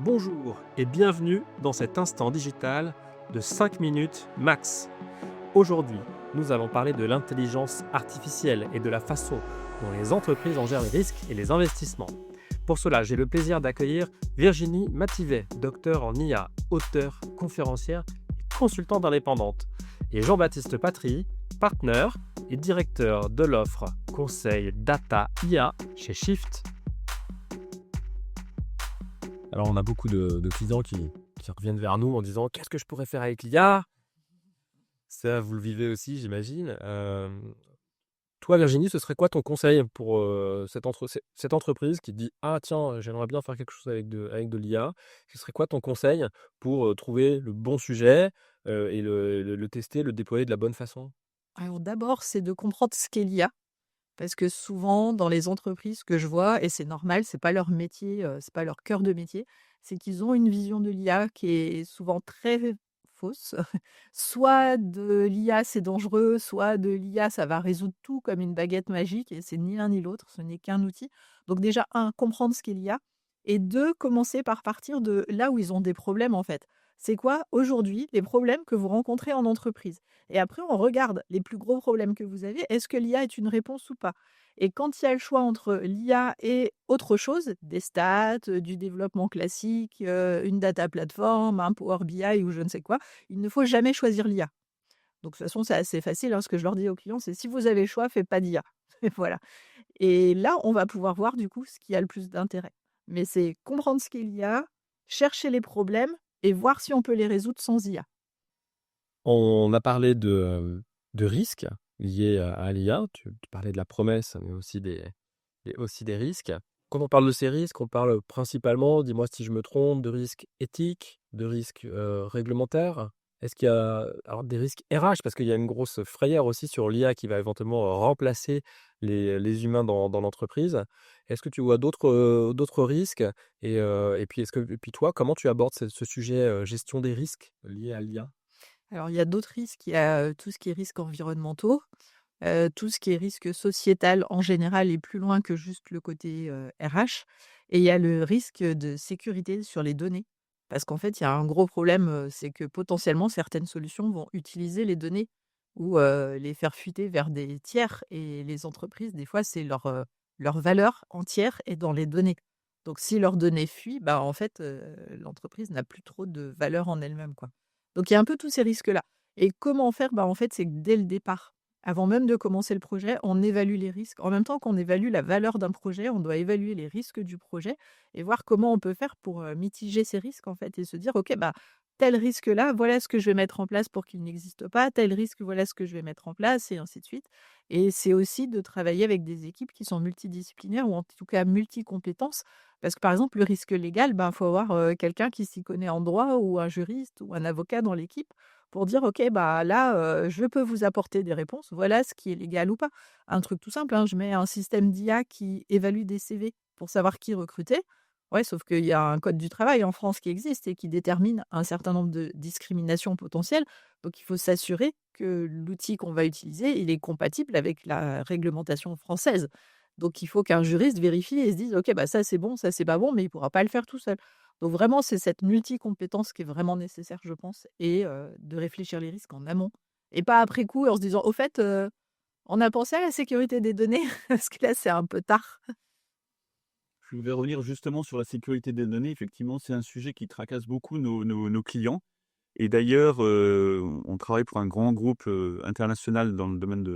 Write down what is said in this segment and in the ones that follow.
Bonjour et bienvenue dans cet instant digital de 5 minutes max. Aujourd'hui, nous allons parler de l'intelligence artificielle et de la façon dont les entreprises en gèrent les risques et les investissements. Pour cela, j'ai le plaisir d'accueillir Virginie Mativet, docteur en IA, auteure, conférencière et consultante indépendante, et Jean-Baptiste Patry, partenaire et directeur de l'offre conseil data IA chez Shift. Alors, on a beaucoup de clients qui reviennent vers nous en disant: «Qu'est-ce que je pourrais faire avec l'IA?» Ça, vous le vivez aussi, j'imagine. Toi, Virginie, ce serait quoi ton conseil pour, cette entreprise qui dit: «Ah tiens, j'aimerais bien faire quelque chose avec de l'IA». Ce serait quoi ton conseil pour, trouver le bon sujet, et le tester, le déployer de la bonne façon? Alors d'abord, c'est de comprendre ce qu'est l'IA, parce que souvent dans les entreprises que je vois, et c'est normal, c'est pas leur métier, c'est pas leur cœur de métier, c'est qu'ils ont une vision de l'IA qui est souvent très fausse. Soit de l'IA c'est dangereux, soit de l'IA ça va résoudre tout comme une baguette magique, et c'est ni l'un ni l'autre, ce n'est qu'un outil. Donc déjà, un, comprendre ce qu'est l'IA, et deux, commencer par partir de là où ils ont des problèmes en fait. C'est quoi aujourd'hui les problèmes que vous rencontrez en entreprise? Et après, on regarde les plus gros problèmes que vous avez. Est-ce que l'IA est une réponse ou pas? Et quand il y a le choix entre l'IA et autre chose, des stats, du développement classique, une data platform, un Power BI ou je ne sais quoi, il ne faut jamais choisir l'IA. Donc de toute façon, c'est assez facile, hein, ce que je leur dis aux clients, c'est: «Si vous avez le choix, faites pas d'IA». Voilà. Et là, on va pouvoir voir du coup ce qui a le plus d'intérêt. Mais c'est comprendre ce qu'est l'IA, chercher les problèmes et voir si on peut les résoudre sans IA. On a parlé de risques liés à l'IA. Tu parlais de la promesse, mais aussi des risques. Quand on parle de ces risques, on parle principalement, dis-moi si je me trompe, de risques éthiques, de risques, réglementaires? Est-ce qu'il y a alors des risques RH? Parce qu'il y a une grosse frayeur aussi sur l'IA qui va éventuellement remplacer les humains dans l'entreprise. Est-ce que tu vois d'autres risques? Et puis toi, comment tu abordes ce sujet, gestion des risques liés à l'IA? Alors il y a d'autres risques, il y a, tout ce qui est risques environnementaux, tout ce qui est risque sociétal en général et plus loin que juste le côté, RH, et il y a le risque de sécurité sur les données. Parce qu'en fait, il y a un gros problème, c'est que potentiellement certaines solutions vont utiliser les données ou, les faire fuiter vers des tiers, et les entreprises, des fois, c'est leur valeur entière est dans les données. Donc si leurs données fuient, bah, en fait, l'entreprise n'a plus trop de valeur en elle-même, quoi. Donc il y a un peu tous ces risques-là, et comment faire? Bah, en fait, c'est que dès le départ, avant même de commencer le projet, on évalue les risques. En même temps qu'on évalue la valeur d'un projet, on doit évaluer les risques du projet et voir comment on peut faire pour, mitiger ces risques, en fait, et se dire: «OK, bah, tel risque-là, voilà ce que je vais mettre en place pour qu'il n'existe pas. Tel risque, voilà ce que je vais mettre en place», et ainsi de suite. Et c'est aussi de travailler avec des équipes qui sont multidisciplinaires ou en tout cas multi-compétences. Parce que, par exemple, le risque légal, ben, faut avoir, quelqu'un qui s'y connaît en droit ou un juriste ou un avocat dans l'équipe pour dire: «OK, bah, là, je peux vous apporter des réponses. Voilà ce qui est légal ou pas». Un truc tout simple, hein, je mets un système d'IA qui évalue des CV pour savoir qui recruter. Ouais, sauf qu'il y a un code du travail en France qui existe et qui détermine un certain nombre de discriminations potentielles. Donc il faut s'assurer que l'outil qu'on va utiliser, il est compatible avec la réglementation française. Donc il faut qu'un juriste vérifie et se dise: «OK, bah, ça c'est bon, ça c'est pas bon», mais il pourra pas le faire tout seul. Donc vraiment, c'est cette multi-compétence qui est vraiment nécessaire, je pense, et de réfléchir les risques en amont et pas après coup en se disant: «Au fait, on a pensé à la sécurité des données?» parce que là, c'est un peu tard. Je vais revenir justement sur la sécurité des données. Effectivement, c'est un sujet qui tracasse beaucoup nos clients. Et d'ailleurs, on travaille pour un grand groupe, international dans le domaine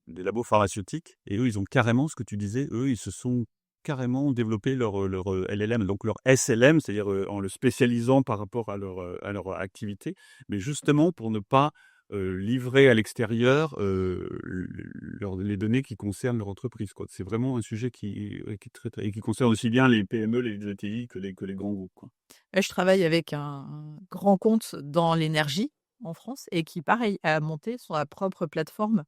des labos pharmaceutiques et eux, ils ont carrément ce que tu disais, eux, ils se sont carrément développé leur LLM, donc leur SLM, c'est-à-dire, en le spécialisant par rapport à leur activité. Mais justement pour ne pas, livrer à l'extérieur, les données qui concernent leur entreprise, quoi. C'est vraiment un sujet qui, ouais, qui est très et qui concerne aussi bien les PME, les ETI que les grands groupes, quoi. Là, je travaille avec un grand compte dans l'énergie en France et qui, pareil, a monté sa propre plateforme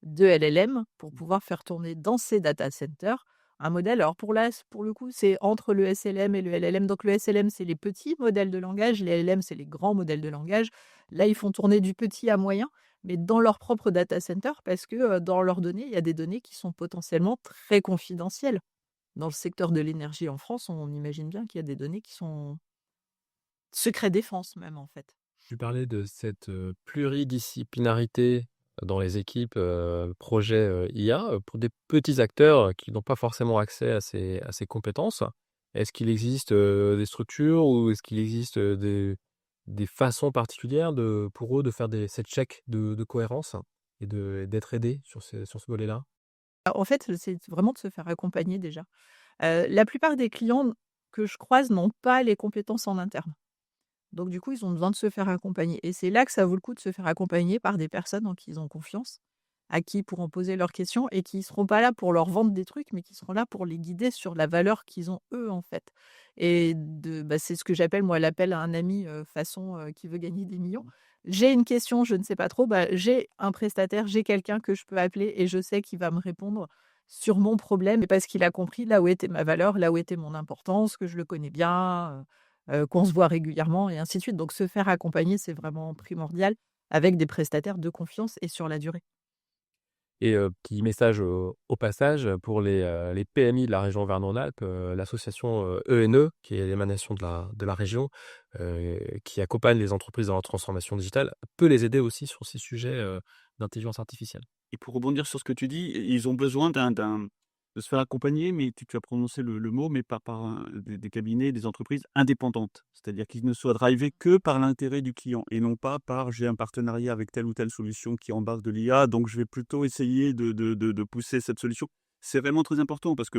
de LLM pour pouvoir faire tourner dans ses data centers un modèle. Alors pour le coup, c'est entre le SLM et le LLM. Donc le SLM, c'est les petits modèles de langage, les LLM, c'est les grands modèles de langage. Là, ils font tourner du petit à moyen, mais dans leur propre data center parce que, dans leurs données, il y a des données qui sont potentiellement très confidentielles. Dans le secteur de l'énergie en France, on imagine bien qu'il y a des données qui sont secret défense même, en fait. Tu parlais de cette pluridisciplinarité dans les équipes projet IA pour des petits acteurs qui n'ont pas forcément accès à ces compétences. Est-ce qu'il existe des structures ou est-ce qu'il existe des façons particulières pour eux de faire cette check de cohérence d'être aidés sur ce volet-là? En fait, c'est vraiment de se faire accompagner déjà. La plupart des clients que je croise n'ont pas les compétences en interne. Donc du coup, ils ont besoin de se faire accompagner et c'est là que ça vaut le coup de se faire accompagner par des personnes en qui ils ont confiance, à qui ils pourront poser leurs questions et qui ne seront pas là pour leur vendre des trucs, mais qui seront là pour les guider sur la valeur qu'ils ont eux, en fait. Et c'est ce que j'appelle moi l'appel à un ami, façon, qui veut gagner des millions. J'ai une question, je ne sais pas trop, j'ai un prestataire, j'ai quelqu'un que je peux appeler et je sais qu'il va me répondre sur mon problème parce qu'il a compris là où était ma valeur, là où était mon importance, que je le connais bien, qu'on se voit régulièrement et ainsi de suite. Donc se faire accompagner, c'est vraiment primordial avec des prestataires de confiance et sur la durée. Et petit message au passage pour les PMI de la région Auvergne-Rhône-Alpes, l'association ENE, qui est l'émanation de la région, qui accompagne les entreprises dans leur transformation digitale, peut les aider aussi sur ces sujets d'intelligence artificielle. Et pour rebondir sur ce que tu dis, ils ont besoin de se faire accompagner, mais tu as prononcé le mot, mais par des cabinets, des entreprises indépendantes. C'est-à-dire qu'ils ne soient drivés que par l'intérêt du client et non pas par j'ai un partenariat avec telle ou telle solution qui embarque de l'IA, donc je vais plutôt essayer de pousser cette solution. C'est vraiment très important parce que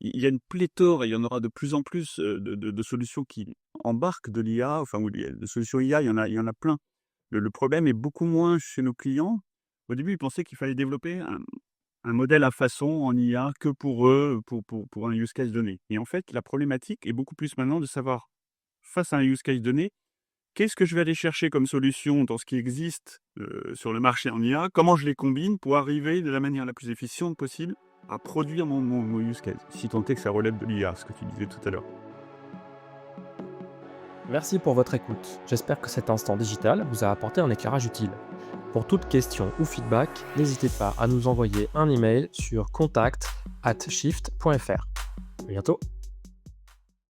il y a une pléthore et il y en aura de plus en plus de solutions qui embarquent de l'IA, enfin, ou de solutions IA, il y en a plein. Le problème est beaucoup moins chez nos clients. Au début, ils pensaient qu'il fallait développer un modèle à façon en IA que pour eux, pour un use case donné. Et en fait, la problématique est beaucoup plus maintenant de savoir, face à un use case donné, qu'est-ce que je vais aller chercher comme solution dans ce qui existe sur le marché en IA, comment je les combine pour arriver de la manière la plus efficiente possible à produire mon use case, si tant est que ça relève de l'IA, ce que tu disais tout à l'heure. Merci pour votre écoute. J'espère que cet instant digital vous a apporté un éclairage utile. Pour toute question ou feedback, n'hésitez pas à nous envoyer un email sur contact@shift.fr. À bientôt.